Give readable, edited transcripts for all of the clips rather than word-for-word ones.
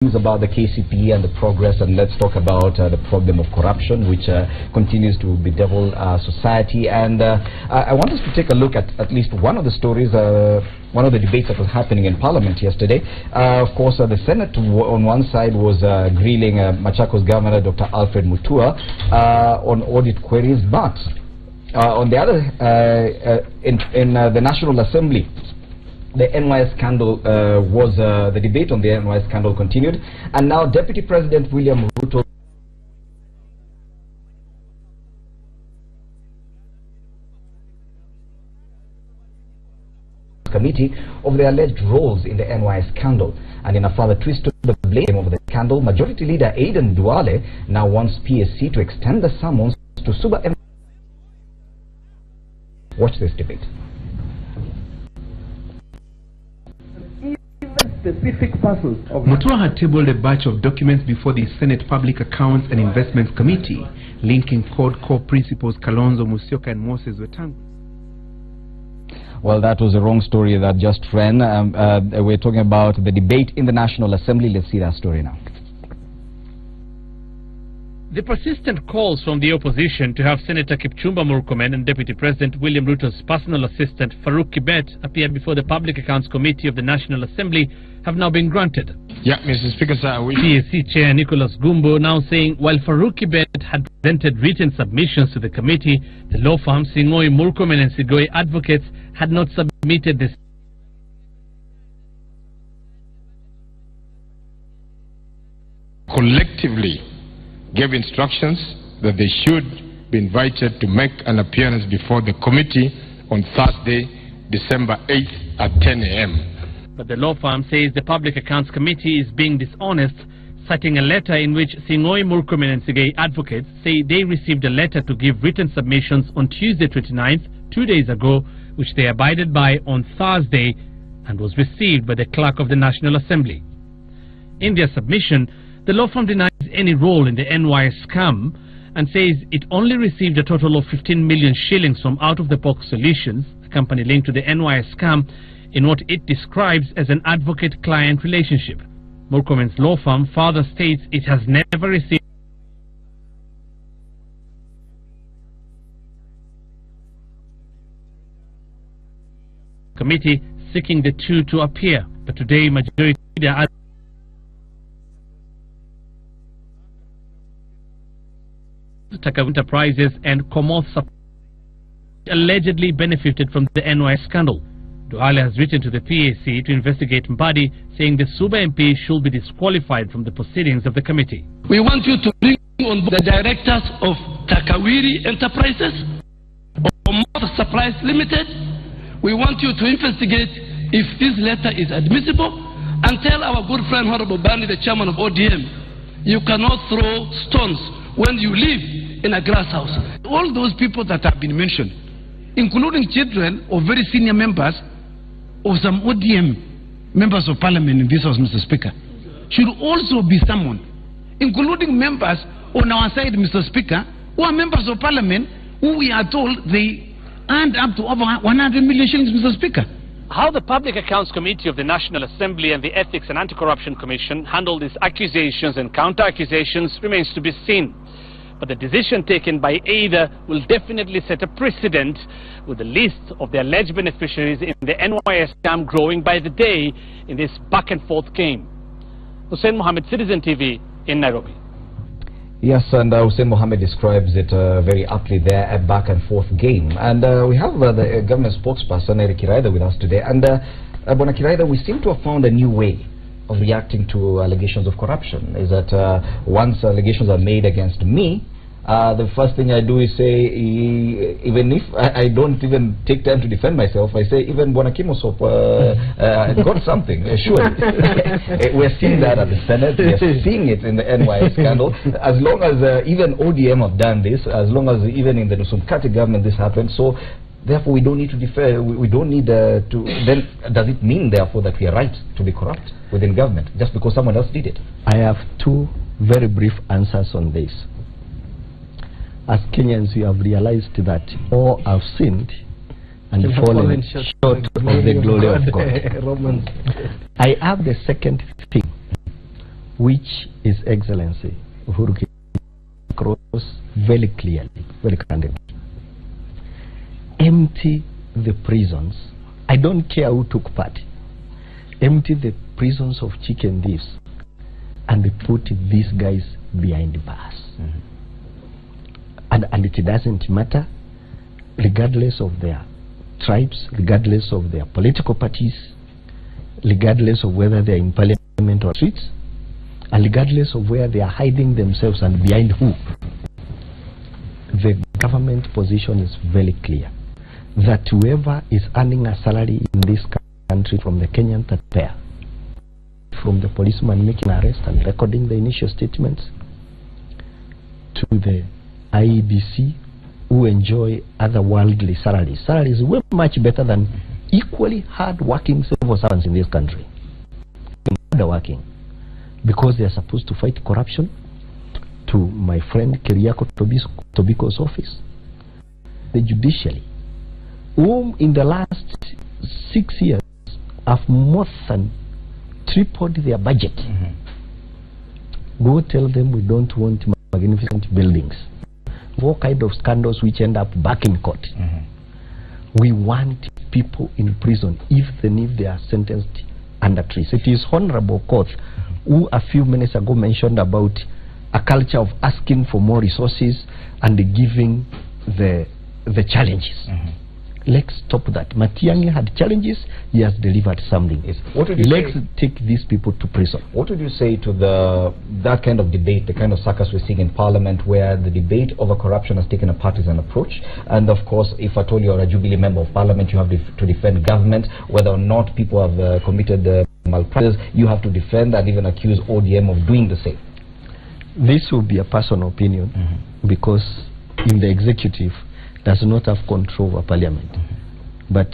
about the KCP and the progress, and let's talk about the problem of corruption, which continues to bedevil society. And I want us to take a look at least one of the stories, one of the debates that was happening in Parliament yesterday. Of course, the Senate on one side was grilling Machakos Governor Dr. Alfred Mutua on audit queries, but on the other, in the National Assembly, the NYS scandal the debate on the NYS scandal continued, and now Deputy President William Ruto committee of the alleged roles in the NYS scandal. And in a further twist to the blame of the scandal, Majority Leader Aiden Duale now wants PSC to extend the summons to Suba. Watch this debate. Specific persons of Mutua had tabled a batch of documents before the Senate Public Accounts and Investments Committee, linking core principals Kalonzo Musyoka and Moses Wetangula. Well, that was a wrong story that just ran. We're talking about the debate in the National Assembly. Let's see that story now. The persistent calls from the opposition to have Senator Kipchumba Murkomen and Deputy President William Ruto's personal assistant Farouk Kibet appear before the Public Accounts Committee of the National Assembly have now been granted. Yeah, Mr. Speaker, sir. PSC Chair Nicholas Gumbo now saying while Farouk Kibet had presented written submissions to the committee, the law firm Singoi Murkomen and Sigoi Advocates had not submitted this. Collectively gave instructions that they should be invited to make an appearance before the committee on Thursday, December 8th at 10 a.m. But the law firm says the Public Accounts Committee is being dishonest, citing a letter in which Singoi Murkomen and Sigei Advocates say they received a letter to give written submissions on Tuesday 29th, 2 days ago, which they abided by on Thursday and was received by the Clerk of the National Assembly. In their submission, the law firm denies any role in the NYS scam and says it only received a total of 15 million shillings from out-of-the-box solutions, a company linked to the NYS scam, in what it describes as an advocate-client relationship. Murkomen's law firm further states it has never received committee seeking the two to appear, but today Majority Leader Taka Enterprises and Komoth allegedly benefited from the NYS scandal. Duale has written to the PAC to investigate Mbadi, saying the Suba MP should be disqualified from the proceedings of the committee. We want you to bring on the directors of Takawiri Enterprises, Komoth Supplies Limited. We want you to investigate if this letter is admissible, and tell our good friend Honorable Bani, the chairman of ODM, you cannot throw stones when you live in a glass house. All those people that have been mentioned, including children of very senior members of some ODM members of parliament in this house, Mr. Speaker, should also be summoned, including members on our side, Mr. Speaker, who are members of parliament, who we are told they earned up to over 100 million shillings, Mr. Speaker. How the Public Accounts Committee of the National Assembly and the Ethics and Anti-Corruption Commission handle these accusations and counter-accusations remains to be seen. But the decision taken by either will definitely set a precedent, with the list of the alleged beneficiaries in the NYS scam growing by the day in this back-and-forth game. Hussein Mohammed, Citizen TV in Nairobi. Yes, and Hussein Mohammed describes it very aptly there, a back-and-forth game. And we have the government spokesperson, Eric Kiraida, with us today. And Bona Kiraida, we seem to have found a new way of reacting to allegations of corruption. Is that once allegations are made against me, the first thing I do is say, even if I don't even take time to defend myself, I say, even Bona Kimosop got something, surely. We're seeing that at the Senate, we're seeing it in the NYS scandal. As long as even ODM have done this, as long as even in the Nusumkati government this happened, so therefore we don't need to defer, we don't need to, then does it mean therefore that we are right to be corrupt within government, just because someone else did it? I have two very brief answers on this. As Kenyans, we have realized that all have sinned and fallen short of the glory of God. I have the second thing. which His Excellency Uhuru Kenyatta across very clearly, very candidly. Empty the prisons. I don't care who took part. Empty the prisons of chicken thieves and they put these guys behind bars. And it doesn't matter, regardless of their tribes, regardless of their political parties, regardless of whether they're in parliament or streets, and regardless of where they are hiding themselves and behind who. The government position is very clear that whoever is earning a salary in this country, from the Kenyan taxpayer, from the policeman making arrest and recording the initial statements, to the IEBC who enjoy otherworldly salaries. Salaries way much better than equally hard-working civil servants in this country. Hard-working because they are supposed to fight corruption. To my friend Keriako Tobiko's office, the judiciary, whom in the last 6 years have more than tripled their budget. Go tell them we don't want magnificent buildings, all kind of scandals which end up back in court. We want people in prison even if they are sentenced under trees. It is Honorable Court who a few minutes ago mentioned about a culture of asking for more resources and giving the challenges. Let's stop that. Matiang'i had challenges, he has delivered something. Yes. Let's take these people to prison. What would you say to that kind of debate, the kind of circus we're seeing in Parliament, where the debate over corruption has taken a partisan approach, and of course, if at all you're a Jubilee member of Parliament, you have to defend government, whether or not people have committed malpractice, you have to defend and even accuse ODM of doing the same. This will be a personal opinion, because in the executive does not have control over Parliament. But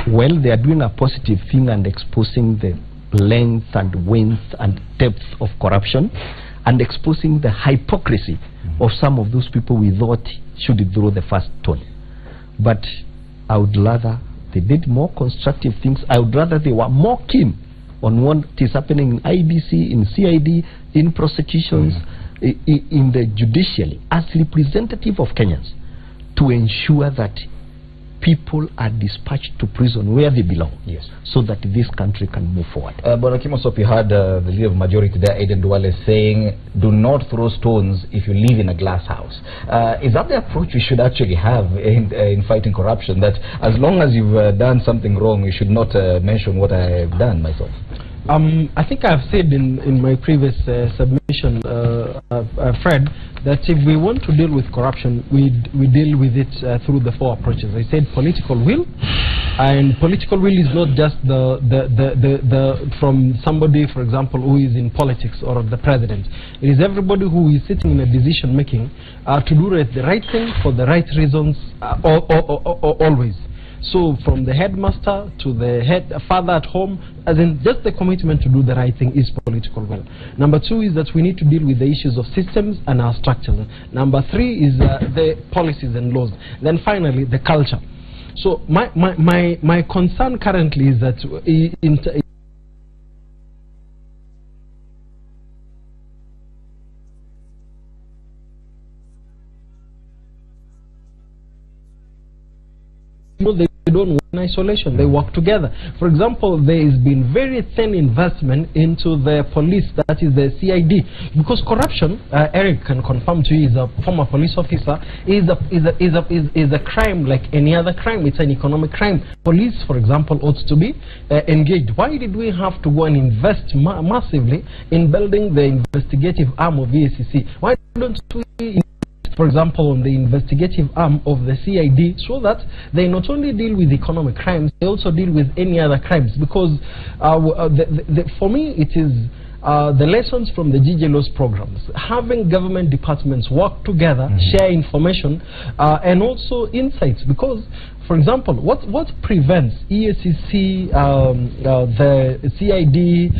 while they are doing a positive thing and exposing the length and width and depth of corruption and exposing the hypocrisy of some of those people we thought should throw the first stone. But I would rather they did more constructive things. I would rather they were more keen on what is happening in IBC, in CID, in prosecutions, in the judiciary, as representative of Kenyans, to ensure that people are dispatched to prison where they belong, so that this country can move forward. Bwana Kimosop, you had the leader of majority there, Aiden Duale, saying, do not throw stones if you live in a glass house. Is that the approach we should actually have in fighting corruption, that as long as you've done something wrong, you should not mention what I've done myself? I think I've said in my previous submission, Fred, that if we want to deal with corruption, we deal with it through the four approaches. I said political will, and political will is not just from somebody, for example, who is in politics or the president. It is everybody who is sitting in a decision making to do the right thing for the right reasons, always. So from the headmaster to the father at home, as in just the commitment to do the right thing is political will. Number two is that we need to deal with the issues of systems and our structures. Number three is the policies and laws. Then finally, the culture. So my concern currently is that they don't work in isolation, they work together. For example, there has been very thin investment into the police, that is the CID, because corruption, Eric can confirm to you, is a former police officer, is a crime like any other crime. It's an economic crime. Police, for example, ought to be engaged. Why did we have to go and invest massively in building the investigative arm of EACC? Why don't we, for example, on the investigative arm of the CID, so that they not only deal with economic crimes, they also deal with any other crimes? Because for me, it is the lessons from the GGLOS programs, having government departments work together, share information, and also insights. Because, for example, what prevents EACC, the CID,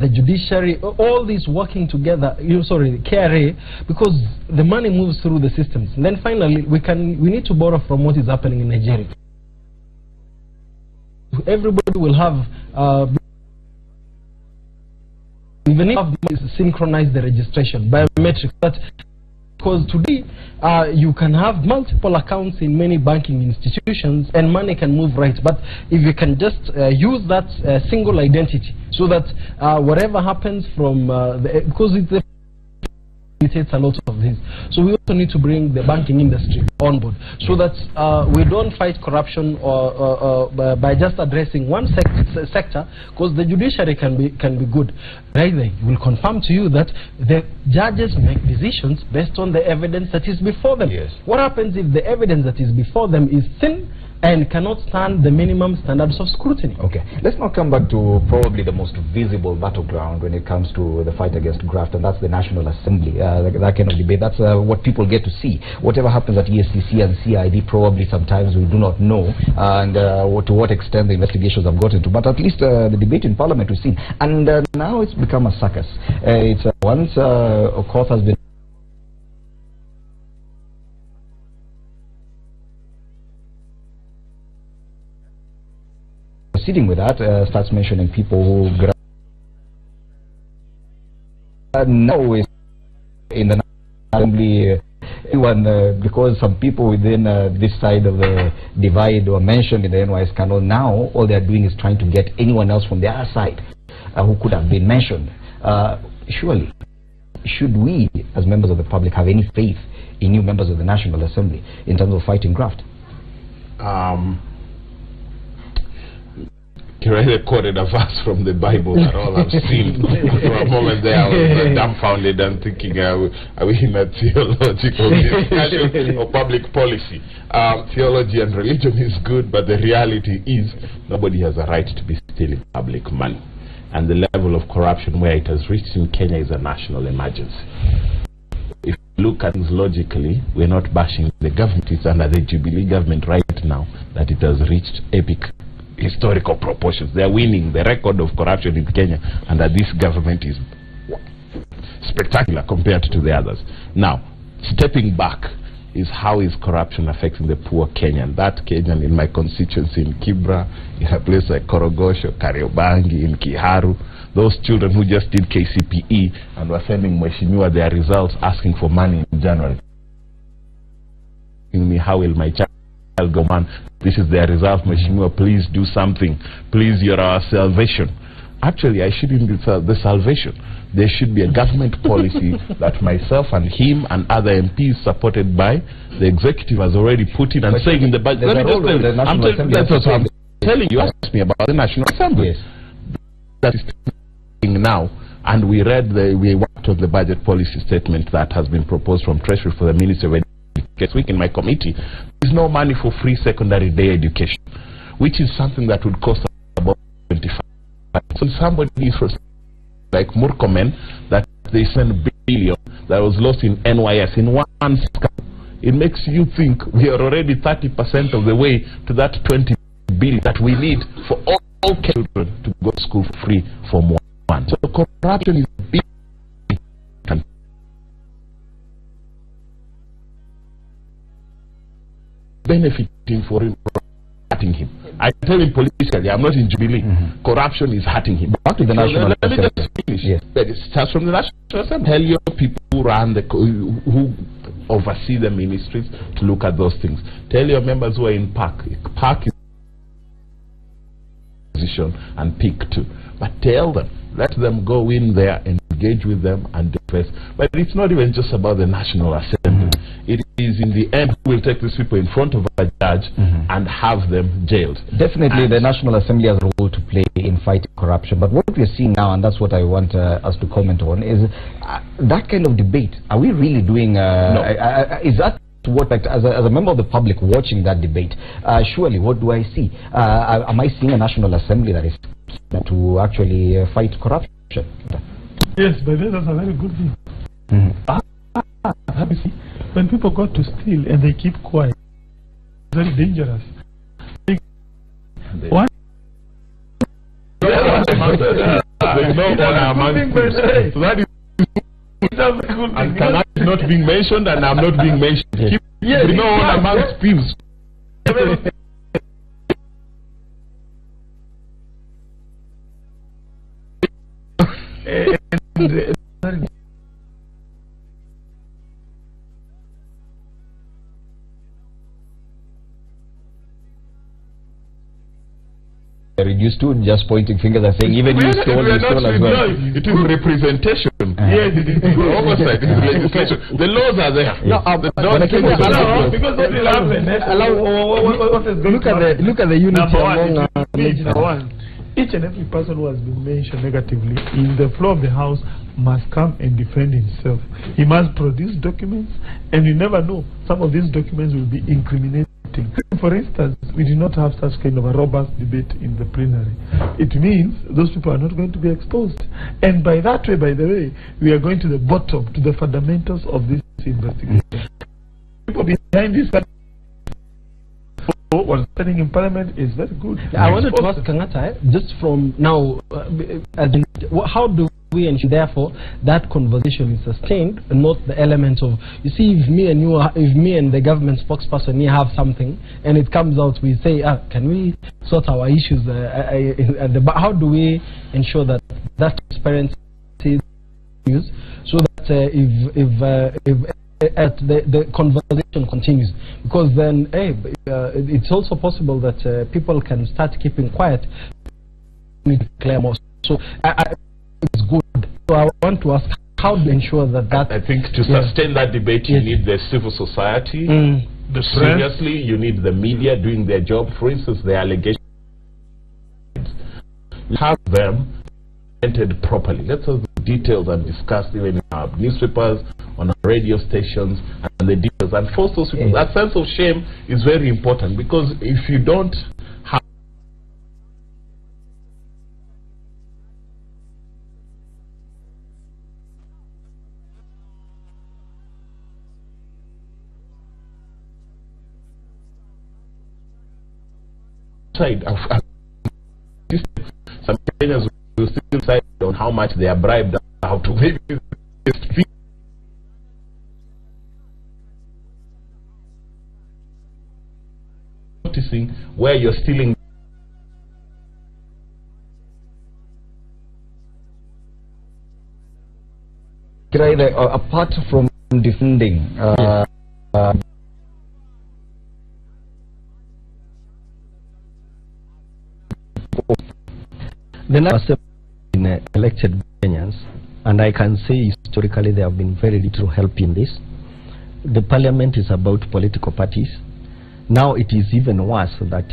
the judiciary, all these working together, KRA, because the money moves through the systems. And then finally, we need to borrow from what is happening in Nigeria. Everybody will have even if synchronize the registration biometrics, but because today you can have multiple accounts in many banking institutions and money can move right, but if you can just use that single identity, so that whatever happens from because it's a lot of this, so we also need to bring the banking industry on board, so that we don't fight corruption by just addressing one sector, because the judiciary can be good. Rather, will confirm to you that the judges make decisions based on the evidence that is before them. Yes. What happens if the evidence that is before them is thin and cannot stand the minimum standards of scrutiny? Okay, let's now come back to probably the most visible battleground when it comes to the fight against graft, and that's the National Assembly. That kind of debate, that's what people get to see. Whatever happens at ESCC and CID, probably sometimes we do not know, and to what extent the investigations have gotten to, but at least the debate in Parliament we've seen. And now it's become a circus. It's once a court has been proceeding with that, starts mentioning people who now is in the Assembly, because some people within this side of the divide were mentioned in the NYS canal. Now all they are doing is trying to get anyone else from the other side who could have been mentioned. Surely, should we as members of the public have any faith in new members of the National Assembly in terms of fighting graft? Kirele quoted a verse from the Bible that all have seen. For a moment there I was dumbfounded and thinking, are we in a theological discussion or public policy? Theology and religion is good, but the reality is nobody has a right to be stealing public money. And the level of corruption where it has reached in Kenya is a national emergency. If you look at things logically, we're not bashing the government. It's under the Jubilee government right now that it has reached epic historical proportions. They are winning. The record of corruption in Kenya under this government is spectacular compared to the others. Now, stepping back is how is corruption affecting the poor Kenyan. That Kenyan in my constituency in Kibra, in a place like Korogosho, Kariobangi, in Kiharu, those children who just did KCPE and were sending Mheshimiwa their results asking for money in January. Me, how will my child go, man? This is their result, Mheshimiwa, please do something. Please, you're our salvation. Actually, I shouldn't be the salvation. There should be a government policy that myself and him and other MPs supported by the executive has already put in and saying in the budget. That's what I'm telling you. Ask me about the National Assembly. Yes. That is now, and we worked on the budget policy statement that has been proposed from Treasury for the Ministry of Education. This week in my committee, there's no money for free secondary day education, which is something that would cost about 25. So somebody is like Murkomen that they sent billion that was lost in NYS in one scam. It makes you think we are already 30% of the way to that 20 billion that we need for all children to go to school for free from one. So corruption is big. Benefiting for him, hurting him. I tell him politically, I'm not in Jubilee. Corruption is hurting him. Back to the National Assembly. Let me just finish. Yes. But it starts from the National Assembly. Tell your people who run who oversee the ministries to look at those things. Tell your members who are in PAC. PAC is position and pick too. But tell them, let them go in there and engage with them and defend. But it's not even just about the National Assembly. It is in the end who will take these people in front of a judge and have them jailed. Definitely the National Assembly has a role to play in fighting corruption, but what we're seeing now, and that's what I want us to comment on, is that kind of debate. Are we really doing no. Is that what, like, as a member of the public watching that debate, surely what do I see? Am I seeing a National Assembly that is to actually fight corruption? Yes, but that's a very good thing. When people got to steal and they keep quiet, it's very dangerous. What? There's no honor among thieves. So that is and Kana is not being mentioned and I'm not being mentioned. There's no honor amongst thieves. reduced to just pointing fingers and saying even you stole as well. It is representation. Yes, it is oversight. It is legislation. The laws are there. No, because what will happen? Look at the unity Number one, each and every person who has been mentioned negatively in the floor of the House must come and defend himself. He must produce documents, and you never know, some of these documents will be incriminating. For instance, we did not have such kind of a robust debate in the plenary. It means those people are not going to be exposed. And by that way, by the way, we are going to the bottom, to the fundamentals of this investigation. People behind this what's happening in Parliament is very good. I wanted to ask Kangata, just from now, how do we ensure therefore that conversation is sustained, and not the element of, you see, if me and the government spokesperson here have something and it comes out, we say, can we sort our issues how do we ensure that that transparency is used, so that if the conversation continues? Because then it's also possible that people can start keeping quiet, need to clear more. So it's good. So I want to ask, how do you ensure that I think to sustain that debate, you need the civil society. Seriously, you need the media doing their job. For instance, the allegations, have them presented properly. Let's have the details and discussed even in our newspapers, on our radio stations, and the details. And force those people. That sense of shame is very important, because if you don't have some Kenyans will still decide on how much they are bribed, how to maybe noticing where you're stealing. Apart from defending the last in elected Kenyans, and I can say historically there have been very little help in this. The parliament is about political parties. Now it is even worse that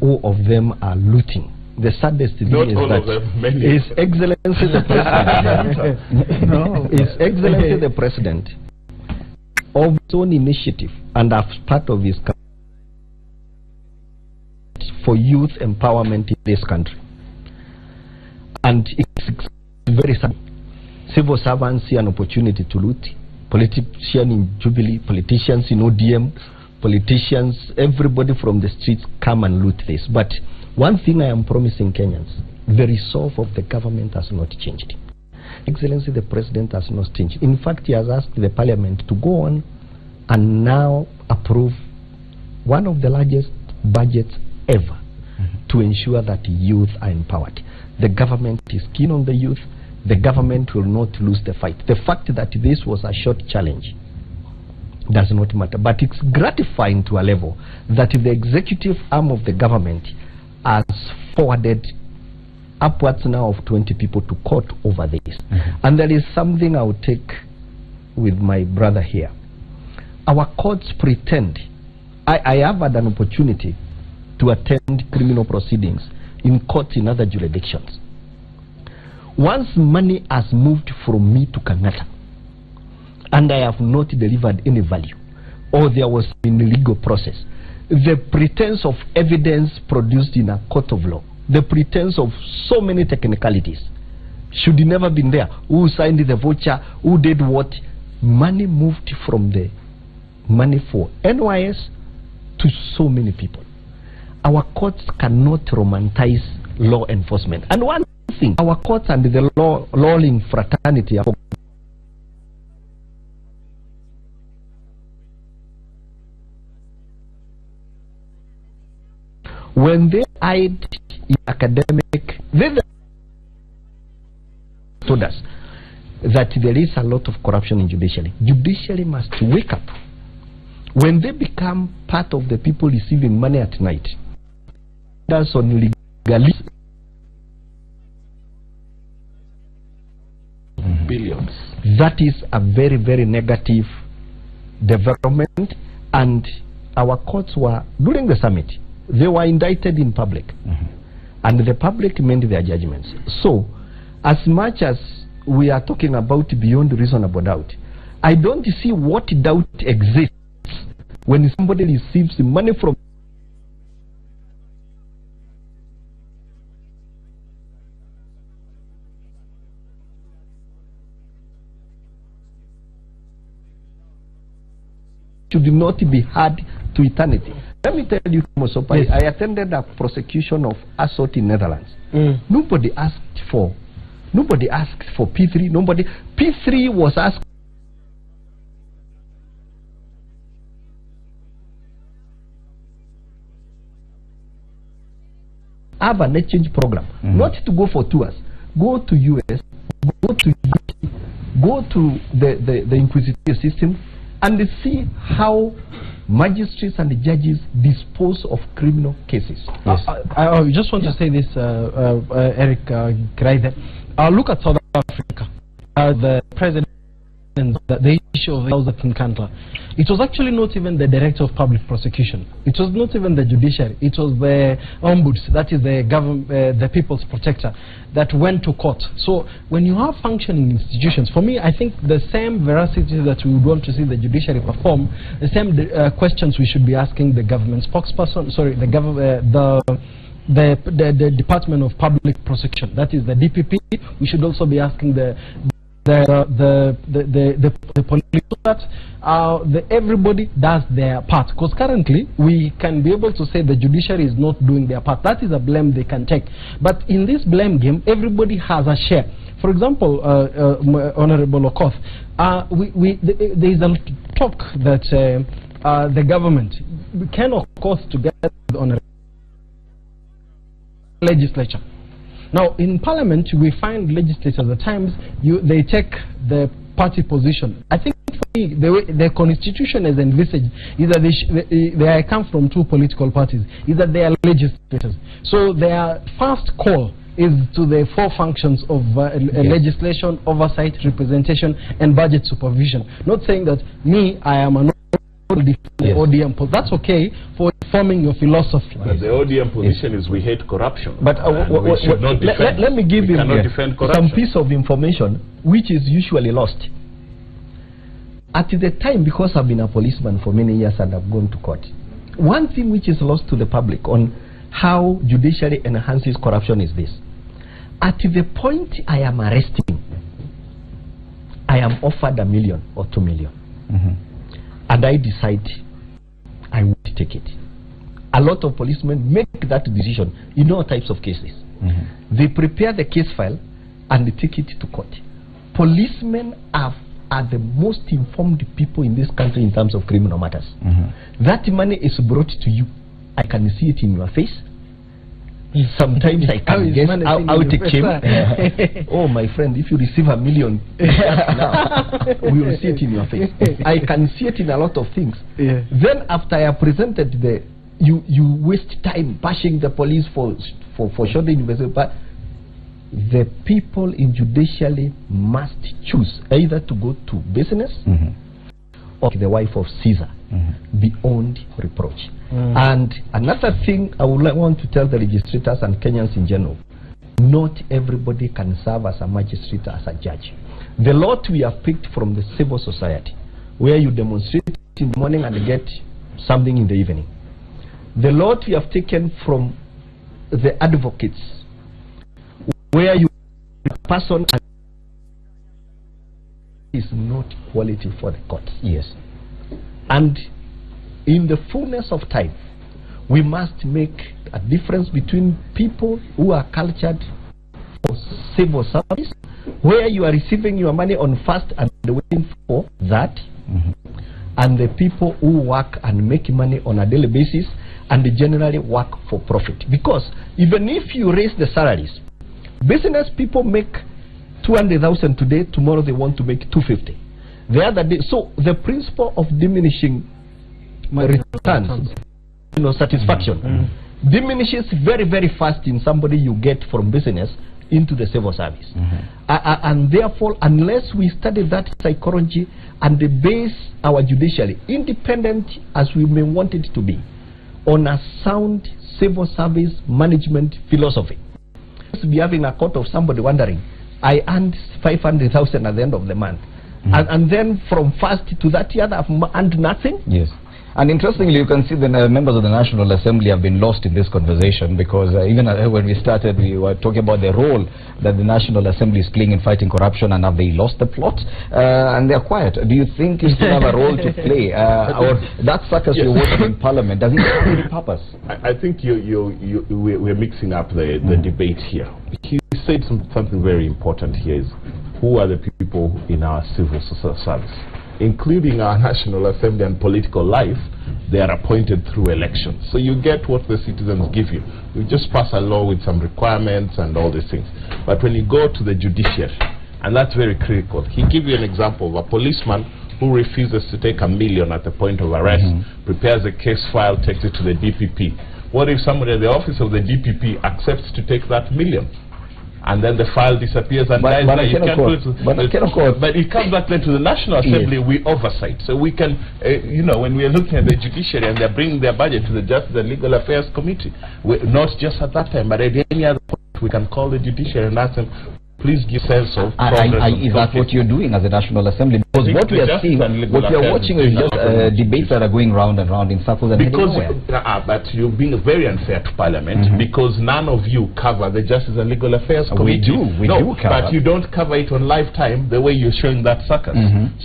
all of them are looting. The saddest thing is that His Excellency the President, His Excellency the President, of his own initiative and as part of his for youth empowerment in this country. And it's very sad. Civil servants see an opportunity to loot. Politicians in Jubilee, politicians in ODM, politicians, everybody from the streets come and loot this. But one thing I am promising Kenyans, the resolve of the government has not changed. Excellency, the President has not changed. In fact, he has asked the Parliament to go on and now approve one of the largest budgets ever to ensure that youth are empowered. The government is keen on the youth. The government will not lose the fight. The fact that this was a short challenge does not matter, but it's gratifying to a level that the executive arm of the government has forwarded upwards now of 20 people to court over this. And there is something I will take with my brother here. Our courts pretend. I have had an opportunity to attend criminal proceedings in courts in other jurisdictions. Once money has moved from me to Kangata and I have not delivered any value, or there was an illegal process, the pretense of evidence produced in a court of law, the pretense of so many technicalities should never been there. Who signed the voucher, who did what? Money moved from the money for NYS to so many people. Our courts cannot romanticize law enforcement. And one thing, our courts and the lawing fraternity are when they hide in academic, they told us that there is a lot of corruption in judiciary. Judiciary must wake up. When they become part of the people receiving money at night, that's on legalism. Billions. That is a very, very negative development, and our courts were, during the summit, they were indicted in public, and the public made their judgments. So, as much as we are talking about beyond reasonable doubt, I don't see what doubt exists when somebody receives money from should not be hard to eternity. Let me tell you, Mosopa, yes. I attended a prosecution of assault in Netherlands. Nobody asked for P3. P3 was asked. Have an exchange program, not to go for tours. Go to US, go to UK, go to the inquisitive system, and see how magistrates and judges dispose of criminal cases. Yes. I just want to say this, Eric Kreide. Look at South Africa. The president, the issue of the Kantler. It was actually not even the director of public prosecution. It was not even the judiciary. It was the ombuds, that is the government, the people's protector, that went to court. So when you have functioning institutions, for me, I think the same veracity that we would want to see the judiciary perform, the same questions we should be asking the government spokesperson. Sorry, the Department of Public Prosecution, that is the DPP. We should also be asking the police, so that everybody does their part, because currently we can be able to say the judiciary is not doing their part. That is a blame they can take, but in this blame game everybody has a share. For example, Honorable Okoth, there is a talk that the government can, of course, together on a legislature. Now, in Parliament, we find legislators at times they take the party position. I think for me, the Constitution is envisaged is that they come from two political parties, is that they are legislators. So their first call is to the four functions of legislation, oversight, representation, and budget supervision. Not saying that I am an ODM, that's okay for forming your philosophy. But the ODM position is we hate corruption. But we should not defend, let me give you some piece of information which is usually lost. At the time, because I've been a policeman for many years and I've gone to court, one thing which is lost to the public on how judiciary enhances corruption is this. At the point I am arresting, I am offered $1 million or $2 million. And I decide I won't take it. A lot of policemen make that decision in all types of cases. They prepare the case file and they take it to court. Policemen are the most informed people in this country in terms of criminal matters. That money is brought to you. I can see it in your face. Sometimes I can guess how it came. Oh, my friend, if you receive $1 million now, we will see it in your face. I can see it in a lot of things. Then after I have presented you waste time bashing the police for short investment. But the people in judiciary must choose either to go to business or the wife of Caesar beyond reproach. And another thing I would want to tell the legislators and Kenyans in general, not everybody can serve as a magistrate, as a judge. The lot we have picked from the civil society, where you demonstrate in the morning and get something in the evening. The lot we have taken from the advocates, where you person is not quality for the court. Yes. And in the fullness of time, we must make a difference between people who are cultured for civil service, where you are receiving your money on fast and waiting for that, and the people who work and make money on a daily basis and they generally work for profit. Because even if you raise the salaries, business people make 200,000 today, tomorrow they want to make 250. The other day, so the principle of diminishing returns, satisfaction, diminishes very, very fast in somebody you get from business into the civil service. And therefore, unless we study that psychology and base our judiciary, independent as we may want it to be, on a sound civil service management philosophy, be having a court of somebody wondering, I earned 500,000 at the end of the month, and then from first to that year I've earned nothing. Yes. And interestingly, you can see the members of the National Assembly have been lost in this conversation, because even when we started, we were talking about the role that the National Assembly is playing in fighting corruption, and have they lost the plot? And they're quiet. Do you think you still have a role to play? Or that circus you're working in Parliament, does it have any purpose? I think we're mixing up the debate here. He said something very important here is, who are the people in our civil service? Including our National Assembly and political life, they are appointed through elections. So you get what the citizens give you. You just pass a law with some requirements and all these things. But when you go to the judiciary, and that's very critical, he gives you an example of a policeman who refuses to take $1 million at the point of arrest, prepares a case file, takes it to the DPP. What if somebody at the office of the DPP accepts to take that $1 million? And then the file disappears and dies. But it comes back then to the National Assembly. We oversight. So we can, when we are looking at the judiciary and they're bringing their budget to the Justice and Legal Affairs Committee, not just at that time, but at any other point, we can call the judiciary and ask them, please give sense of progress. Is that what you're doing as a National Assembly? Because what we are seeing, what we are watching is just debates that are going round and round in circles and but you're being very unfair to Parliament, because none of you cover the Justice and Legal Affairs Committee. We do cover. But you don't cover it on Lifetime the way you're showing that circus.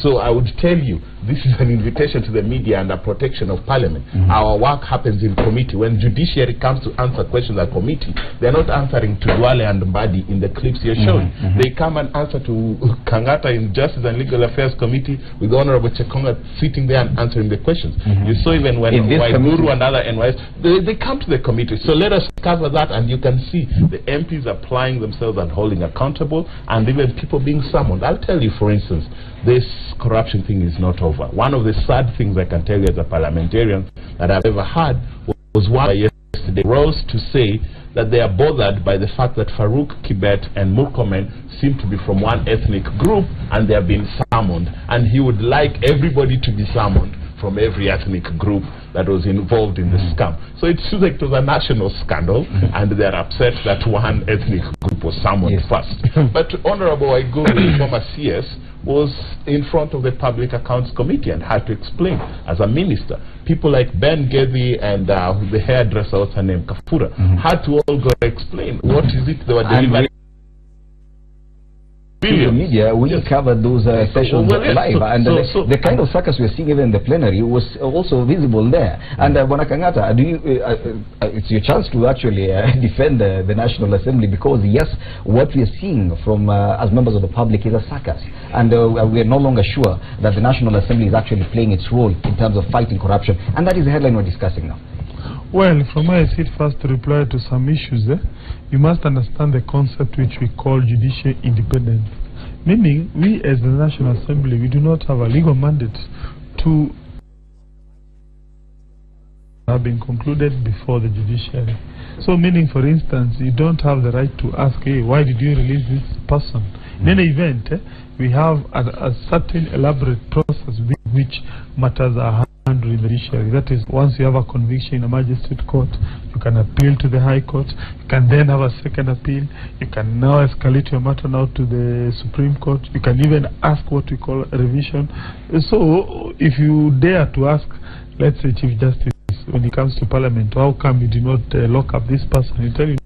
So I would tell you, this is an invitation to the media and a protection of Parliament. Our work happens in committee. When judiciary comes to answer questions at committee, they're not answering to Dwale and Mbadi in the clips you're showing. They come and answer to Kangata in Justice and Legal Affairs Committee with Honorable Chekonga sitting there and answering the questions. You saw even when Waiguru and other NYS, they come to the committee. So let us cover that, and you can see the MPs applying themselves and holding accountable, and even people being summoned. I'll tell you, for instance, this corruption thing is not over. One of the sad things I can tell you as a parliamentarian that I've ever had was one yesterday rose to say that they are bothered by the fact that Farouk, Kibet and Murkomen seem to be from one ethnic group, and they have been summoned, and he would like everybody to be summoned from every ethnic group that was involved in the scam. So it seems like it was a national scandal, and they're upset that one ethnic group was summoned first. But Honorable Waiguru, former CS, was in front of the Public Accounts Committee and had to explain as a minister. People like Ben Gedhi and the hairdresser, what's her name, Kafura, had to all go explain what is it they were delivering. The media, we covered those sessions live, and the kind of circus we're seeing even in the plenary was also visible there. And Bwana Kangata, do you, it's your chance to actually defend the National Assembly, because yes, what we're seeing from as members of the public is a circus, and we are no longer sure that the National Assembly is actually playing its role in terms of fighting corruption, and that is the headline we're discussing now. Well, from where I sit, first to reply to some issues, you must understand the concept which we call judicial independence. Meaning, we as the National Assembly, we do not have a legal mandate to have been concluded before the judiciary. So meaning, for instance, you don't have the right to ask, hey, why did you release this person? In any event, we have a certain elaborate process with which matters are handled in the judiciary. That is, once you have a conviction in a magistrate court, you can appeal to the High Court, you can then have a second appeal, you can now escalate your matter now to the Supreme Court, you can even ask what we call a revision. So, if you dare to ask, let's say, Chief Justice, when it comes to Parliament, how come you do not lock up this person? You tell you,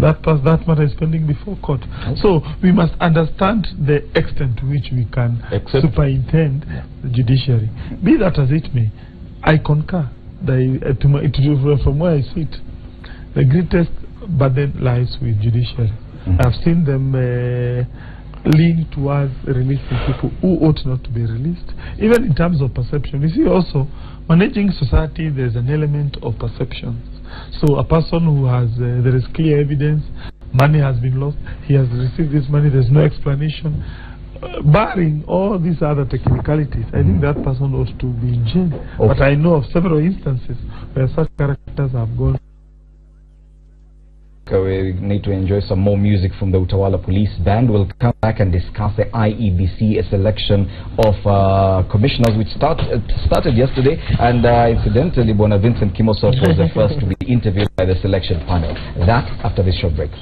that matter is pending before court. So we must understand the extent to which we can superintend the judiciary. Be that as it may, I concur that from where I sit, the greatest burden lies with judiciary. I've seen them lean towards releasing people who ought not to be released, even in terms of perception. You see, also managing society, there's an element of perceptions. So a person who has there is clear evidence money has been lost, he has received this money, there's no explanation. Barring all these other technicalities, I think that person ought to be in jail. Okay. But I know of several instances where such characters have gone. We need to enjoy some more music from the Utawala Police Band. We'll come back and discuss the IEBC selection of commissioners, which started yesterday. And incidentally, Bona Vincent Kimosop was the first to be interviewed by the selection panel. That after this short break.